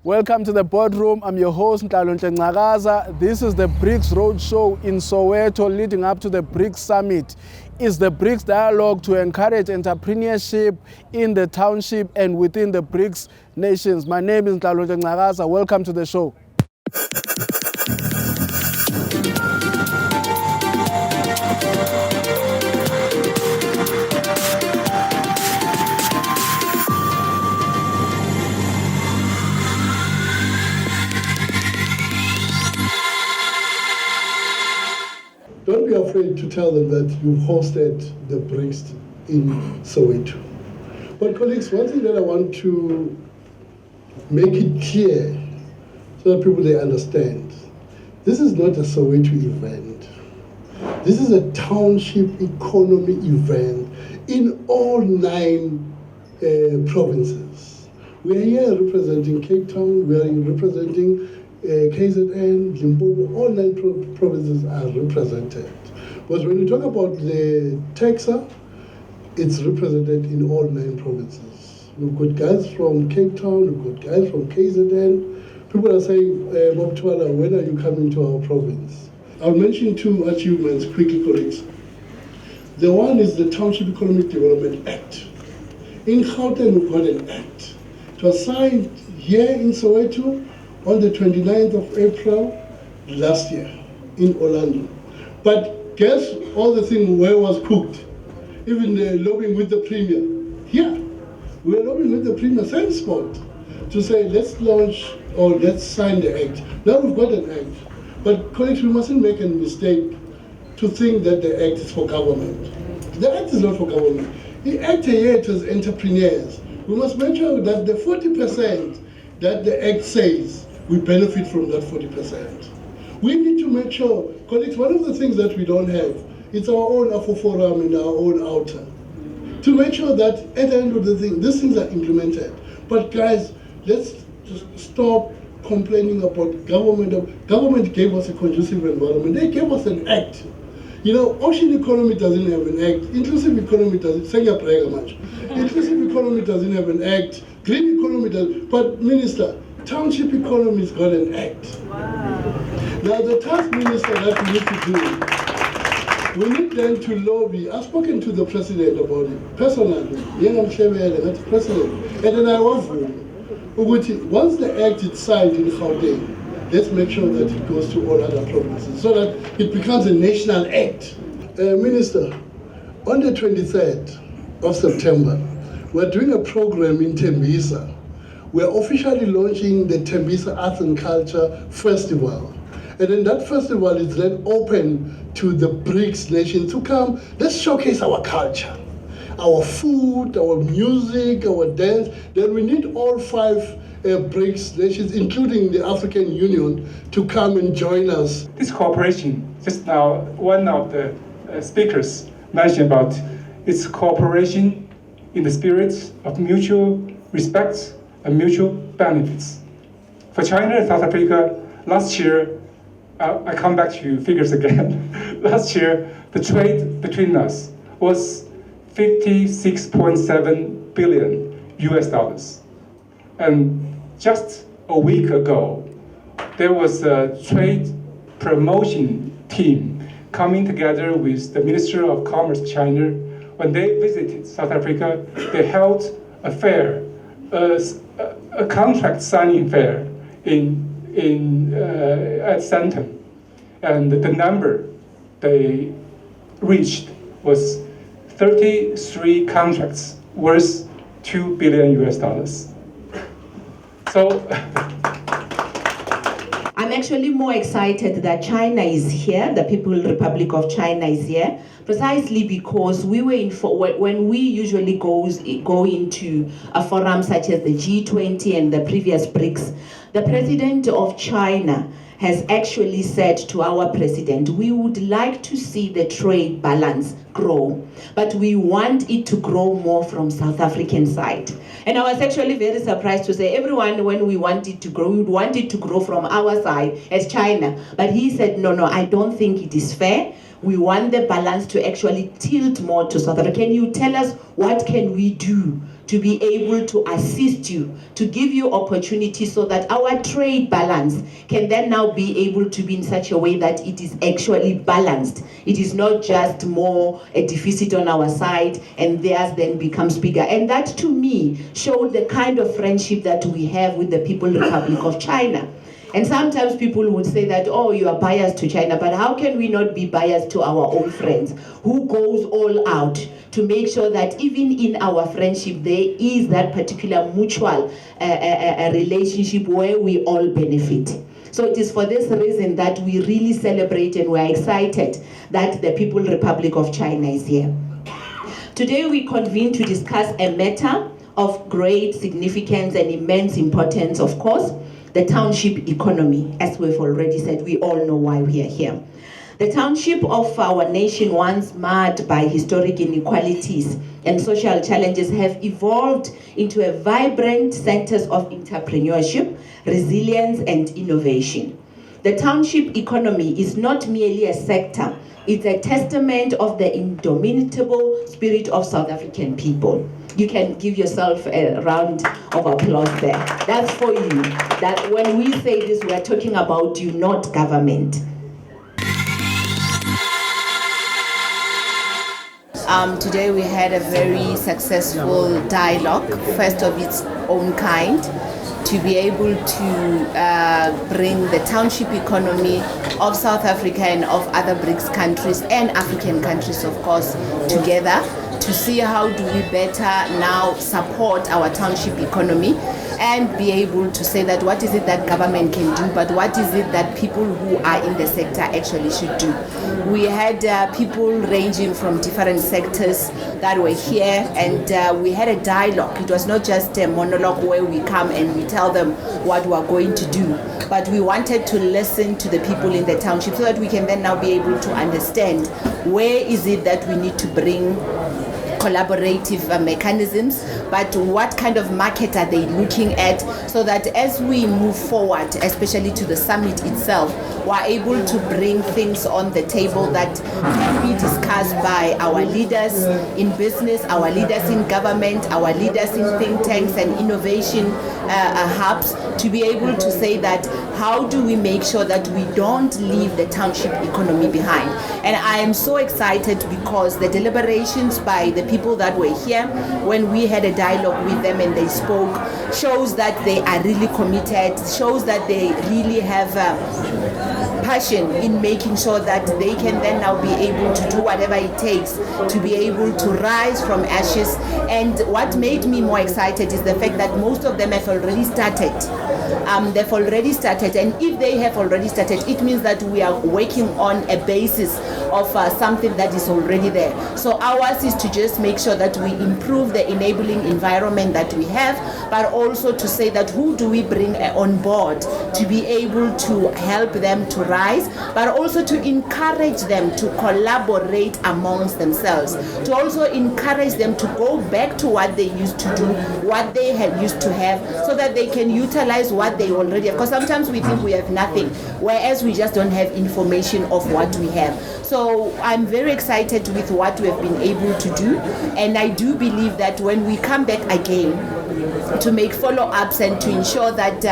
Welcome to the boardroom. I'm your host, Mthembu. This is the BRICS Roadshow in Soweto leading up to the BRICS Summit. It's the BRICS dialogue to encourage entrepreneurship in the township and within the BRICS nations. My name is Mthembu. Welcome to the show. Don't be afraid to tell them that you've hosted the BRICS in Soweto. But colleagues, one thing that I want to make it clear so that people they understand, this is not a Soweto event. This is a township economy event in all 9 provinces. We are here representing Cape Town, we are representing KZN, Limpopo, all 9 provinces are represented. But when you talk about the taxa, it's represented in all 9 provinces. We've got guys from Cape Town, we've got guys from KZN. People are saying, Bob Twala, when are you coming to our province? I'll mention 2 achievements quickly, colleagues. The one is the Township Economic Development Act. In Gauteng, we've got an act. It was signed here in Soweto on the 29th of April last year in Orlando. But guess all the thing where was cooked? Even the lobbying with the Premier. Yeah, we were lobbying with the Premier, same spot, to say let's launch or let's sign the act. Now we've got an act. But colleagues, we mustn't make a mistake to think that the act is for government. The act is not for government. The act here is entrepreneurs. We must make sure that the 40% that the act says, we benefit from that 40%. We need to make sure, colleagues, one of the things that we don't have, it's our own Afro Forum and our own outer. To make sure that at the end of the thing, these things are implemented. But guys, let's just stop complaining about government. Government gave us a conducive environment. They gave us an act. You know, ocean economy doesn't have an act. Inclusive economy doesn't. Inclusive economy doesn't have an act. Green economy doesn't. But Minister, township economy's got an act. Wow. Now the task, Minister, that we need to do, we need then to lobby. I've spoken to the President about it personally. President, and then I want once the act is signed in Gauteng, let's make sure that it goes to all other provinces so that it becomes a national act. Minister, on the 23rd of September, we're doing a program in Tembisa. We're officially launching the Tembisa Arts and Culture Festival. And then that festival is then open to the BRICS nations to come. Let's showcase our culture, our food, our music, our dance. Then we need all 5 BRICS nations, including the African Union, to come and join us. This cooperation, just now, one of the speakers mentioned about its cooperation in the spirit of mutual respect and mutual benefits. For China and South Africa, last year, I come back to figures again. Last year, the trade between us was $56.7 billion US. And just a week ago, there was a trade promotion team coming together with the Minister of Commerce of China. When they visited South Africa, they held a fair, a contract signing fair at Centum, and the number they reached was 33 contracts worth $2 billion US. So I'm actually more excited that China is here, the People's Republic of China is here, precisely because we were when we usually go into a forum such as the G20 and the previous BRICS, the President of China has actually said to our president, we would like to see the trade balance grow, but we want it to grow more from South African side. And I was actually very surprised to say, everyone, when we want it to grow, we would want it to grow from our side as China. But he said, no, I don't think it is fair. We want the balance to actually tilt more to South Africa. Can you tell us what can we do to be able to assist you, to give you opportunities so that our trade balance can then now be able to be in such a way that it is actually balanced. It is not just more a deficit on our side and theirs then becomes bigger. And that to me showed the kind of friendship that we have with the People's Republic of China. And sometimes people would say that, oh, you are biased to China, but how can we not be biased to our own friends who goes all out to make sure that even in our friendship there is that particular mutual relationship where we all benefit. So it is for this reason that we really celebrate and we're excited that the People's Republic of China is here. Today we convene to discuss a matter of great significance and immense importance, of course, the township economy. As we've already said, we all know why we are here. The township of our nation, once marred by historic inequalities and social challenges, have evolved into a vibrant centers of entrepreneurship, resilience, and innovation. The township economy is not merely a sector, it's a testament of the indomitable spirit of South African people. You can give yourself a round of applause there. That's for you. That when we say this, we're talking about you, not government. Today we had a very successful dialogue, first of its own kind, to be able to bring the township economy of South Africa and of other BRICS countries and African countries, of course, together to see how do we better now support our township economy and be able to say that what is it that government can do, but what is it that people who are in the sector actually should do. We had people ranging from different sectors that were here, and we had a dialogue. It was not just a monologue where we come and we tell them what we are going to do, but we wanted to listen to the people in the township so that we can then now be able to understand where is it that we need to bring collaborative mechanisms, but what kind of market are they looking at, so that as we move forward, especially to the summit itself, we're able to bring things on the table that can be discussed by our leaders in business, our leaders in government, our leaders in think tanks and innovation hubs, to be able to say that how do we make sure that we don't leave the township economy behind. And I am so excited because the deliberations by the people that were here, when we had a dialogue with them and they spoke, shows that they are really committed, shows that they really have passion in making sure that they can then now be able to do whatever it takes to be able to rise from ashes. And what made me more excited is the fact that most of them have already started. They've already started, and if they have already started, it means that we are working on a basis of something that is already there. So ours is to just make sure that we improve the enabling environment that we have, but also to say that who do we bring on board to be able to help them to rise, but also to encourage them to collaborate amongst themselves, to also encourage them to go back to what they used to do, what they had used to have, so that they can utilize what they already have. Because sometimes we think we have nothing, whereas we just don't have information of what we have. So I'm very excited with what we have been able to do, and I do believe that when we come back again to make follow-ups and to ensure that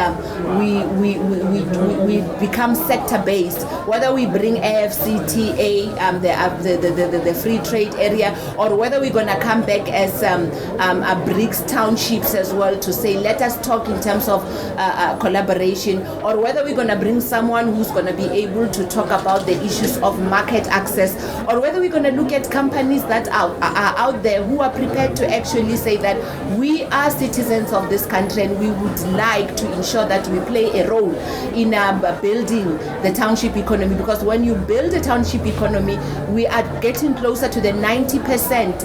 we become sector-based, whether we bring AFCTA, the free trade area, or whether we're going to come back as BRICS townships as well to say, let us talk in terms of collaboration, or whether we're going to bring someone who's going to be able to talk about the issues of market access, or whether we're going to look at companies that are out there who are prepared to actually say that we are citizens of this country and we would like to ensure that we play a role in building the township economy. Because when you build a township economy, we are getting closer to the 90%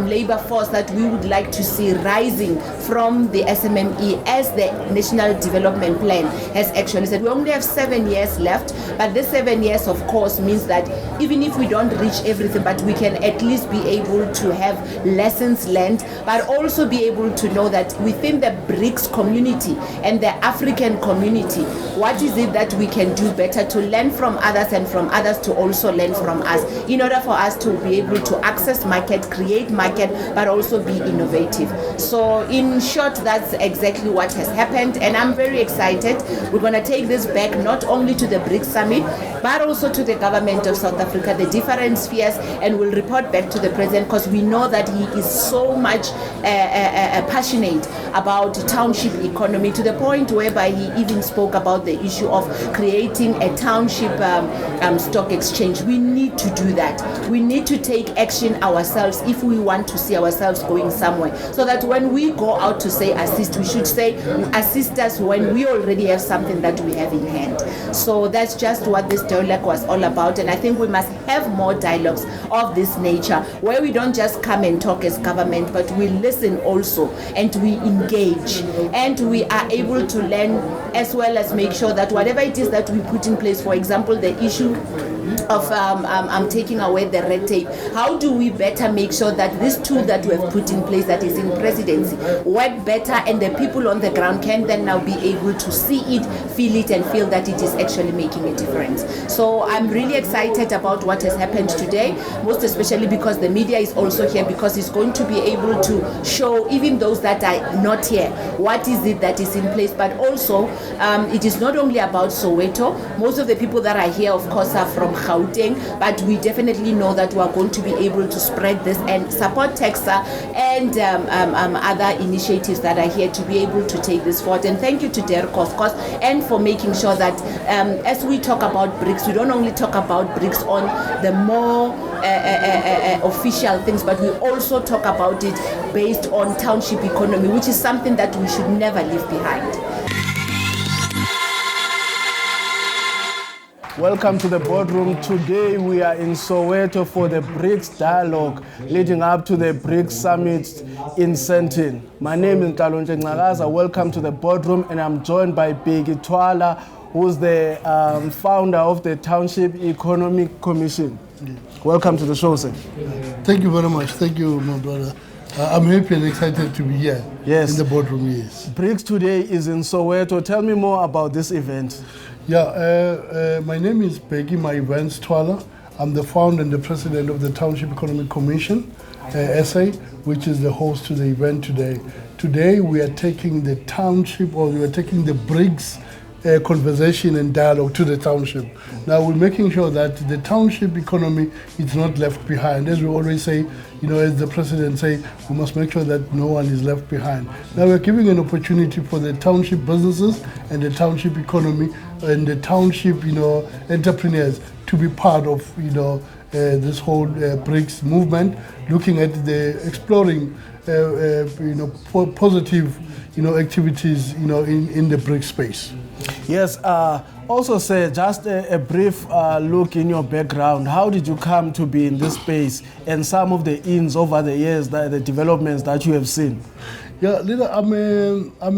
labor force that we would like to see rising from the SMME, as the National Development Plan has actually said. We only have 7 years left, but this 7 years, of course, means that even if we don't reach everything, but we can at least be able to have lessons learned, but also be able to know that within the BRICS community and the African community, what is it that we can do better to learn from others and from others to also learn from us, in order for us to be able to access market, create market, but also be innovative. So in short, that's exactly what has happened, and I'm very excited. We're going to take this back not only to the BRICS summit, but also to the government of South Africa, the different spheres, and we'll report back to the president, because we know that he is so much passionate about township economy, to the point whereby he even spoke about the issue of creating a township stock exchange. We need to do that. We need to take action ourselves if we want to see ourselves going somewhere, so that when we go out to say assist, we should say assist us when we already have something that we have in hand. So that's just what this dialogue was all about, and I think we must have more dialogues of this nature, where we don't just come and talk as government, but we listen also, and we engage, and we are able to learn, as well as make sure that whatever it is that we put in place, for example, the issue of taking away the red tape, how do we better make sure that this tool that we have put in place, that is in presidency, work better, and the people on the ground can then now be able to see it, feel it, and feel that it is actually making a difference. So I'm really excited about what has happened today, most especially because the media is also here, because it's going to be able to show even those that are not here what is it that is in place. But also it is not only about Soweto. Most of the people that are here, of course, are from Gauteng, but we definitely know that we are going to be able to spread this and support TEXA and other initiatives that are here to be able to take this forward. And thank you to Derek, of course, and for making sure that as we talk about BRICS, we don't only talk about BRICS on the more official things, but we also talk about it based on township economy, which is something that we should never leave behind. Welcome to the boardroom. Today we are in Soweto for the BRICS dialogue leading up to the BRICS summit in Sandton. My name is Mthembu. Welcome to the boardroom, and I'm joined by Bheki Twala, who's the founder of the Township Economic Commission. Welcome to the show, sir. Thank you very much. Thank you, my brother. I'm happy and excited to be here in the boardroom. Yes. BRICS today is in Soweto. Tell me more about this event. Yeah, my name is Bheki, my event's Twala. I'm the founder and the president of the Township Economic Commission, RSA, which is the host to the event today. Today we are taking the township, or we are taking the BRICS conversation and dialogue to the township. Now we're making sure that the township economy is not left behind. As we always say, as the president say, we must make sure that no one is left behind. Now we're giving an opportunity for the township businesses and the township economy and the township, entrepreneurs to be part of, this whole BRICS movement, looking at the exploring, positive, activities, in the BRICS space. Yes. Also, sir, just a brief look in your background. How did you come to be in this space, and some of the ins over the years, the developments that you have seen? Yeah, I'm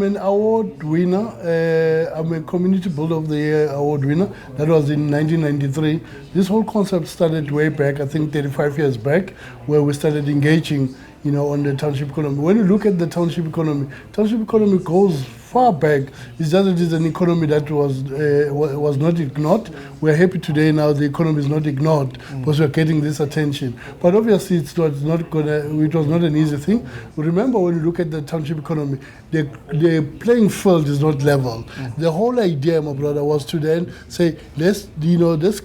an award winner. I'm a Community Builder of the Year award winner. That was in 1993. This whole concept started way back, I think 35 years back, where we started engaging, on the township economy. When you look at the township economy goes far back. It's just that it's an economy that was not ignored. We're happy today now the economy is not ignored because we're getting this attention. But obviously it was not an easy thing. Remember, when you look at the township economy, the playing field is not level. The whole idea, my brother, was to then say, let's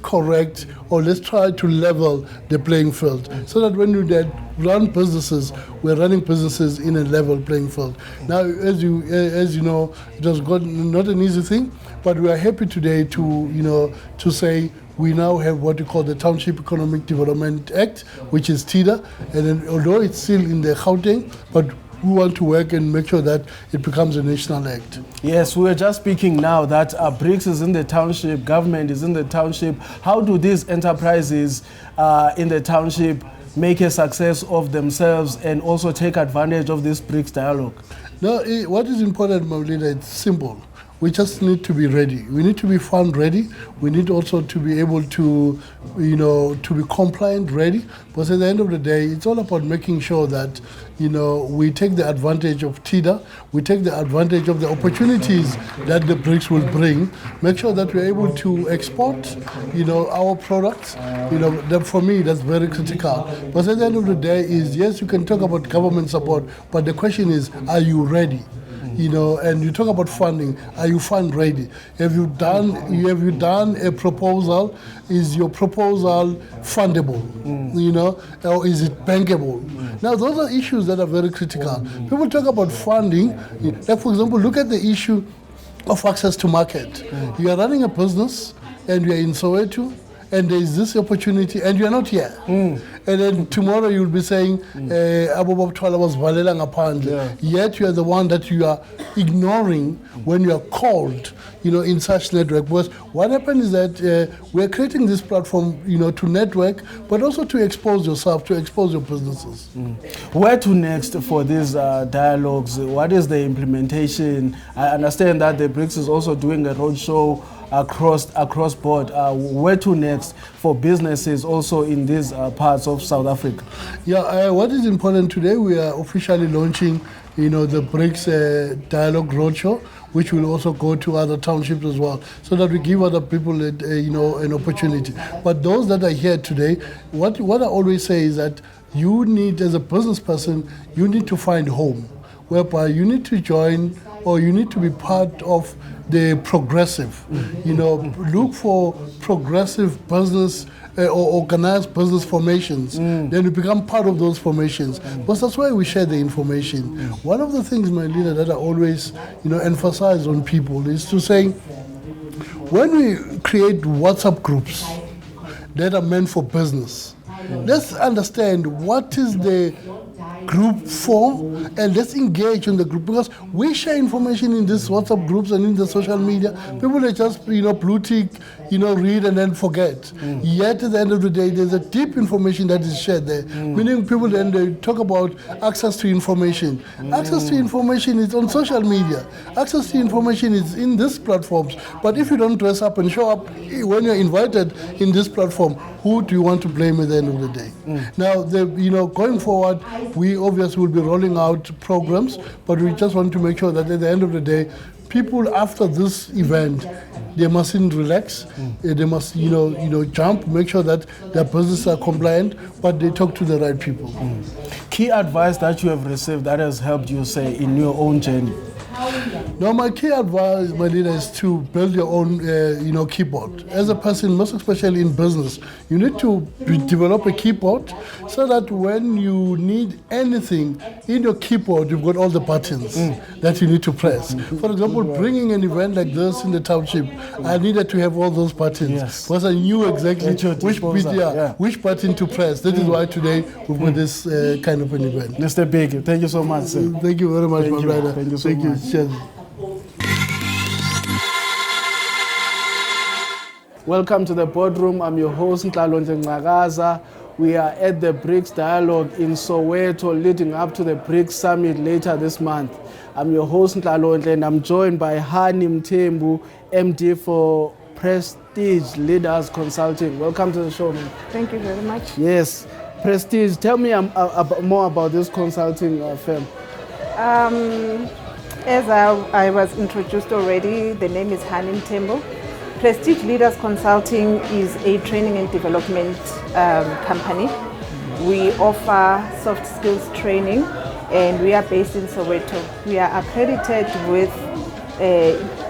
correct, or let's try to level the playing field, so that when you run businesses, we're running businesses in a level playing field. Now, as you know, it was not an easy thing, but we are happy today to say we now have what we call the Township Economic Development Act, which is TIDA, and then, although it's still in the Gauteng, but we want to work and make sure that it becomes a national act. Yes, we are just speaking now that BRICS is in the township, government is in the township. How do these enterprises in the township make a success of themselves and also take advantage of this BRICS dialogue? No, what is important, my leader, it's simple. we just need to be ready. We need to be fund ready. We need also to be able to, to be compliant ready. But at the end of the day, it's all about making sure that, we take the advantage of TIDA, we take the advantage of the opportunities that the BRICS will bring, make sure that we're able to export, our products. That for me, that's very critical. But at the end of the day is, yes, you can talk about government support, but the question is, are you ready? And you talk about funding. Are you fund ready? Have you done a proposal? Is your proposal fundable? Or is it bankable? Now, those are issues that are very critical. People talk about funding. Like, for example, look at the issue of access to market. You are running a business and you are in Soweto, and there is this opportunity, and you are not here. And then tomorrow you'll be saying, Twala was valela ngaphandle. Yet you are the one that you are ignoring when you are called, in such network. Because what happens is that we're creating this platform, to network, but also to expose yourself, to expose your businesses. Where to next for these dialogues? What is the implementation? I understand that the BRICS is also doing a roadshow across board. Where to next for businesses also in these parts of South Africa? What is important today, we are officially launching the BRICS Dialogue Roadshow, which will also go to other townships as well, so that we give other people an opportunity. But those that are here today, what I always say is that you need, as a business person, you need to find home, whereby you need to join or you need to be part of the progressive. Look for progressive business or organized business formations. Then you become part of those formations. But that's why we share the information. One of the things, my leader, that I always emphasize on people is to say, when we create WhatsApp groups that are meant for business, let's understand what is the group for, and let's engage in the group, because we share information in these WhatsApp groups and in the social media. People are just blue tick, read and then forget. Yet at the end of the day, there's a deep information that is shared there. Meaning people then they talk about access to information. Access to information is on social media. Access to information is in these platforms. But if you don't dress up and show up when you're invited in this platform, who do you want to blame at the end of the day? Now, going forward, we obviously will be rolling out programs, but we just want to make sure that at the end of the day, people after this event, they mustn't relax. They must, jump, make sure that their businesses are compliant, but they talk to the right people. Key advice that you have received that has helped you, say, in your own journey? Now, my key advice, my leader, is to build your own, keyboard. As a person, most especially in business, you need to develop a keyboard so that when you need anything in your keyboard, you've got all the buttons that you need to press. For example, bringing an event like this in the township, I needed to have all those buttons because I knew exactly which button to press. That is why today we've got this kind of an event. Mr. Bheki, thank you so much, sir. Thank you very much, my brother. Thank you so much. Cheers. Welcome to the boardroom. I'm your host, Mthembu. We are at the BRICS Dialogue in Soweto, leading up to the BRICS Summit later this month. I'm your host, Mthembu, and I'm joined by Mthembu, MD for Prestige Leaders Consulting. Welcome to the show, man. Thank you very much. Yes. Prestige, tell me more about this consulting firm. As I was introduced already, the name is Mthembu. Prestige Leaders Consulting is a training and development company. We offer soft skills training, and we are based in Soweto. We are accredited with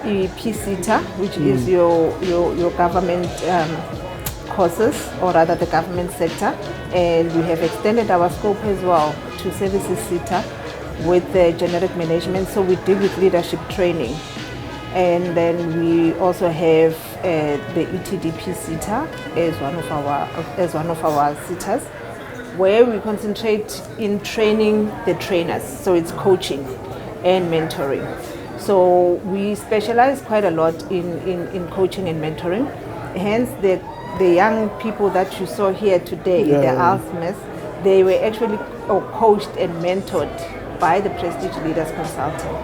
EPCTA, which is your government courses, or rather the government sector, and we have extended our scope as well to services SITA with the generic management, so we deal with leadership training. And then we also have the ETDP SITA as one of our SITAs, where we concentrate in training the trainers, so it's coaching and mentoring. So we specialize quite a lot in coaching and mentoring. Hence the young people that you saw here today, the Alzheimer's, they were actually coached and mentored by the Prestige Leaders Consulting.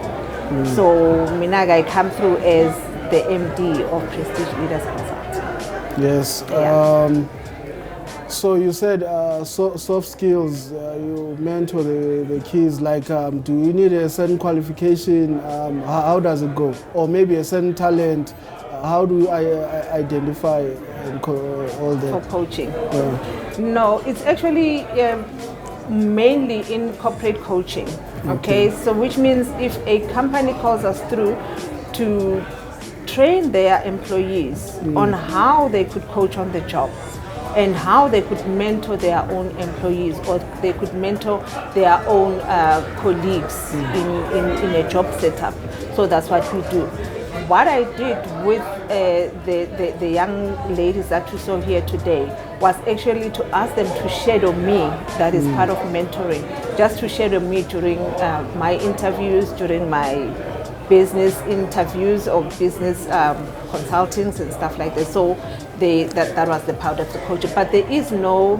So Minaga, I come through as the MD of Prestige Leaders Consulting. Yes. Yeah. So you said soft skills, you mentor the kids, like do you need a certain qualification? How does it go? Or maybe a certain talent? How do I identify all that? For coaching? Yeah. No, it's actually mainly in corporate coaching. Okay, so which means if a company calls us through to train their employees on how they could coach on the job and how they could mentor their own employees, or they could mentor their own colleagues in a job setup. So that's what we do. What I did with the young ladies that you saw here today was actually to ask them to shadow me. That is part of mentoring, just to shadow me during my interviews, during my business interviews or business consultings and stuff like that. So that was the part of the coaching. But there is no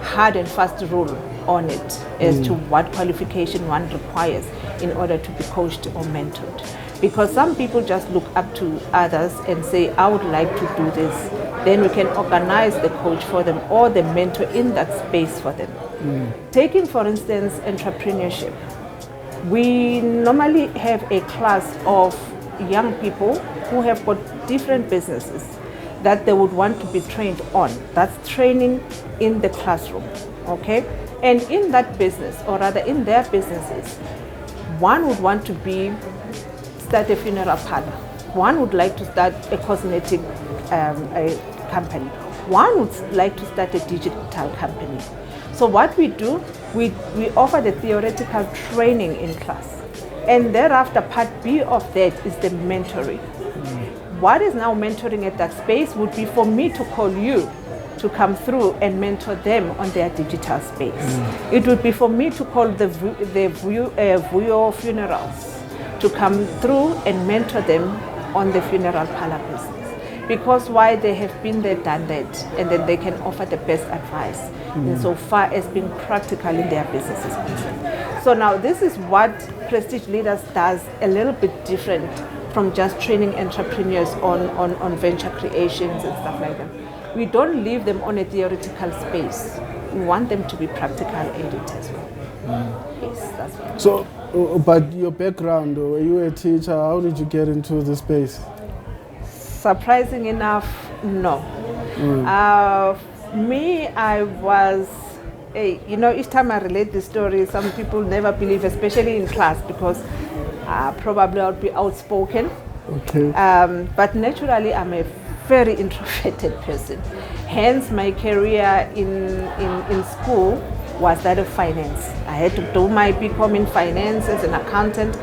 hard and fast rule on it as to what qualification one requires in order to be coached or mentored. Because some people just look up to others and say, I would like to do this. Then we can organize the coach for them or the mentor in that space for them. Taking, for instance, entrepreneurship. We normally have a class of young people who have got different businesses that they would want to be trained on. That's training in the classroom, okay? And in that business, or rather in their businesses, one would want to start a funeral parlor. One would like to start a cosmetic a company. One would like to start a digital company. So what we do, we offer the theoretical training in class. And thereafter, part B of that is the mentoring. What is now mentoring at that space would be for me to call you to come through and mentor them on their digital space. It would be for me to call the Vuyo Funerals to come through and mentor them on the funeral parlor business. Because why? They have been there, done that, and then they can offer the best advice insofar as being practical in their businesses concerned. So now this is what Prestige Leaders does a little bit different from just training entrepreneurs on venture creations and stuff like that. We don't leave them on a theoretical space. We want them to be practical at it as well. Yes, that's what. So, but your background, were you a teacher? How did you get into the space? Surprising enough, no. Me, I was, each time I relate this story, some people never believe, especially in class, because probably I would be outspoken. Okay. But naturally, I'm a very introverted person. Hence, my career in school was that of finance. I had to do my BCom in finance as an accountant,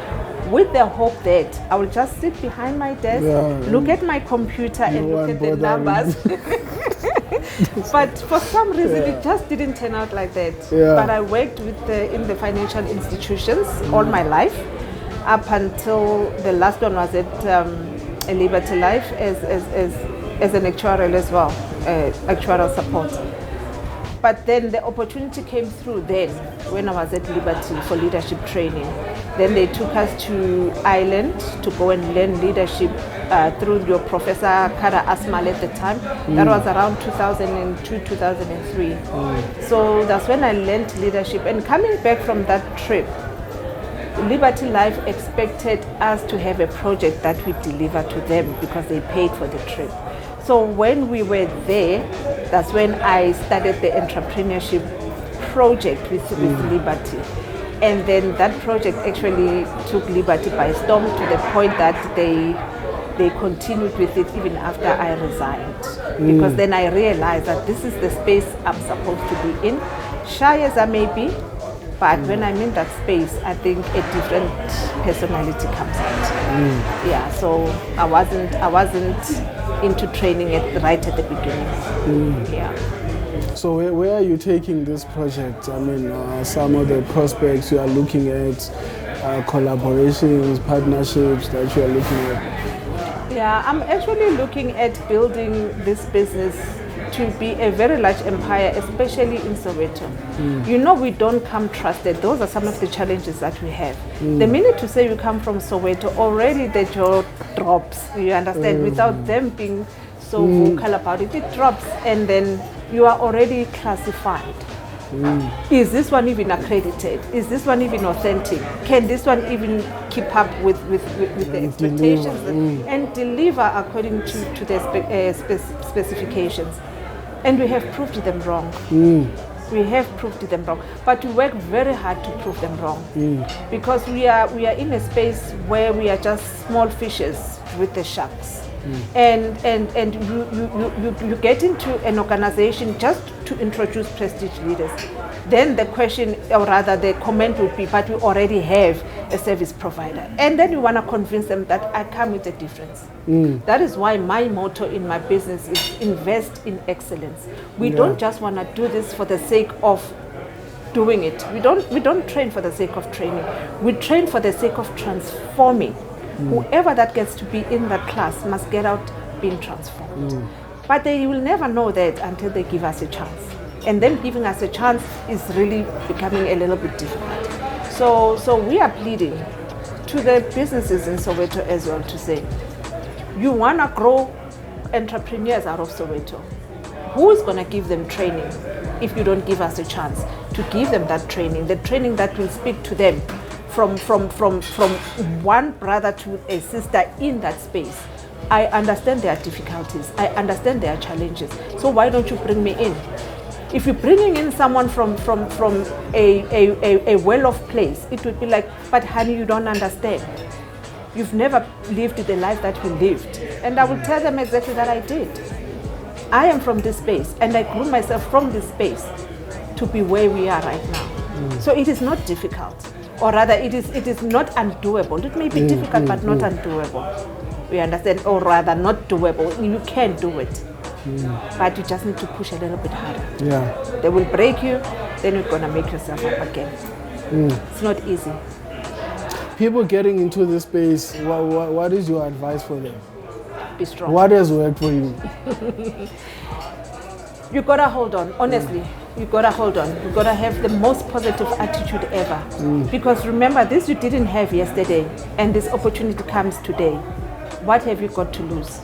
with the hope that I will just sit behind my desk, look at my computer and look at the numbers. But for some reason, it just didn't turn out like that. But I worked in the financial institutions all my life, up until the last one was at Liberty Life as an actuarial as well, actuarial support. But then the opportunity came through then when I was at Liberty for leadership training. Then they took us to Ireland to go and learn leadership through your Professor Kara Asmal at the time. That was around 2002, 2003. So that's when I learned leadership. And coming back from that trip, Liberty Life expected us to have a project that we deliver to them because they paid for the trip. So when we were there, that's when I started the entrepreneurship project with Liberty. And then that project actually took Liberty by storm to the point that they continued with it even after I resigned. Because then I realized that this is the space I'm supposed to be in, shy as I may be, but when I'm in that space, I think a different personality comes out. Yeah, so I wasn't into training right at the beginning. Yeah. So where are you taking this project? I mean, some of the prospects you are looking at, collaborations, partnerships that you are looking at? Yeah, I'm actually looking at building this business to be a very large empire, especially in Soweto. You know, we don't come trusted. Those are some of the challenges that we have. The minute you say you come from Soweto, already the jaw drops, you understand, without them being so vocal about it, it drops, and then you are already classified. Is this one even accredited? Is this one even authentic? Can this one even keep up with the expectations and deliver according to the specifications? And we have proved them wrong. We have proved them wrong, but we work very hard to prove them wrong, because we are in a space where we are just small fishes with the sharks. And you get into an organization just to introduce prestige leaders. Then the question, or rather the comment would be, but we already have a service provider. And then you want to convince them that I come with a difference. That is why my motto in my business is invest in excellence. We don't just want to do this for the sake of doing it. We don't train for the sake of training. We train for the sake of transforming. Whoever that gets to be in that class must get out being transformed. But they will never know that until they give us a chance. And then giving us a chance is really becoming a little bit difficult. So we are pleading to the businesses in Soweto as well to say, you want to grow entrepreneurs out of Soweto. Who is going to give them training if you don't give us a chance to give them that training, the training that will speak to them from one brother to a sister in that space? I understand their difficulties. I understand their challenges. So why don't you bring me in? If you're bringing in someone from a well-off place, it would be like, but honey, you don't understand. You've never lived the life that we lived. And I will tell them exactly that I did. I am from this space, and I grew myself from this space to be where we are right now. So it is not difficult. Or rather, it is not undoable. It may be difficult, but not undoable. We understand, or rather, not doable. You can do it, but you just need to push a little bit harder. Yeah. They will break you, then you're gonna make yourself up again. It's not easy. People getting into this space, what is your advice for them? Be strong. What has worked for you? You gotta hold on, honestly. You gotta hold on. You gotta have the most positive attitude ever. Because remember, this you didn't have yesterday, and this opportunity comes today. What have you got to lose?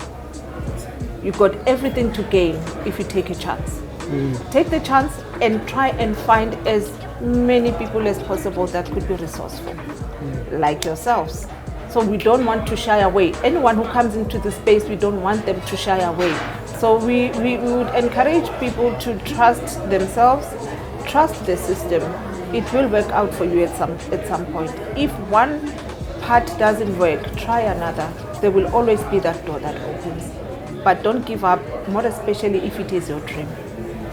You got everything to gain if you take a chance. Take the chance and try and find as many people as possible that could be resourceful, like yourselves. So we don't want to shy away. Anyone who comes into the space, we don't want them to shy away. So we would encourage people to trust themselves, trust the system. It will work out for you at some point. If one part doesn't work, try another. There will always be that door that opens. But don't give up, more especially if it is your dream.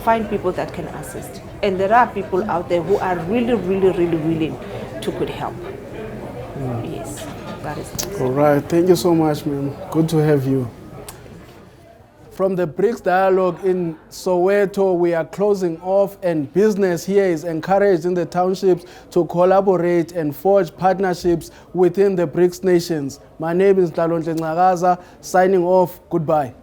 Find people that can assist. And there are people out there who are really, really, really willing to could help. Yes, that is it. All right, thank you so much, ma'am. Good to have you. From the BRICS Dialogue in Soweto, we are closing off, and business here is encouraged in the townships to collaborate and forge partnerships within the BRICS nations. My name is Mthembu, signing off. Goodbye.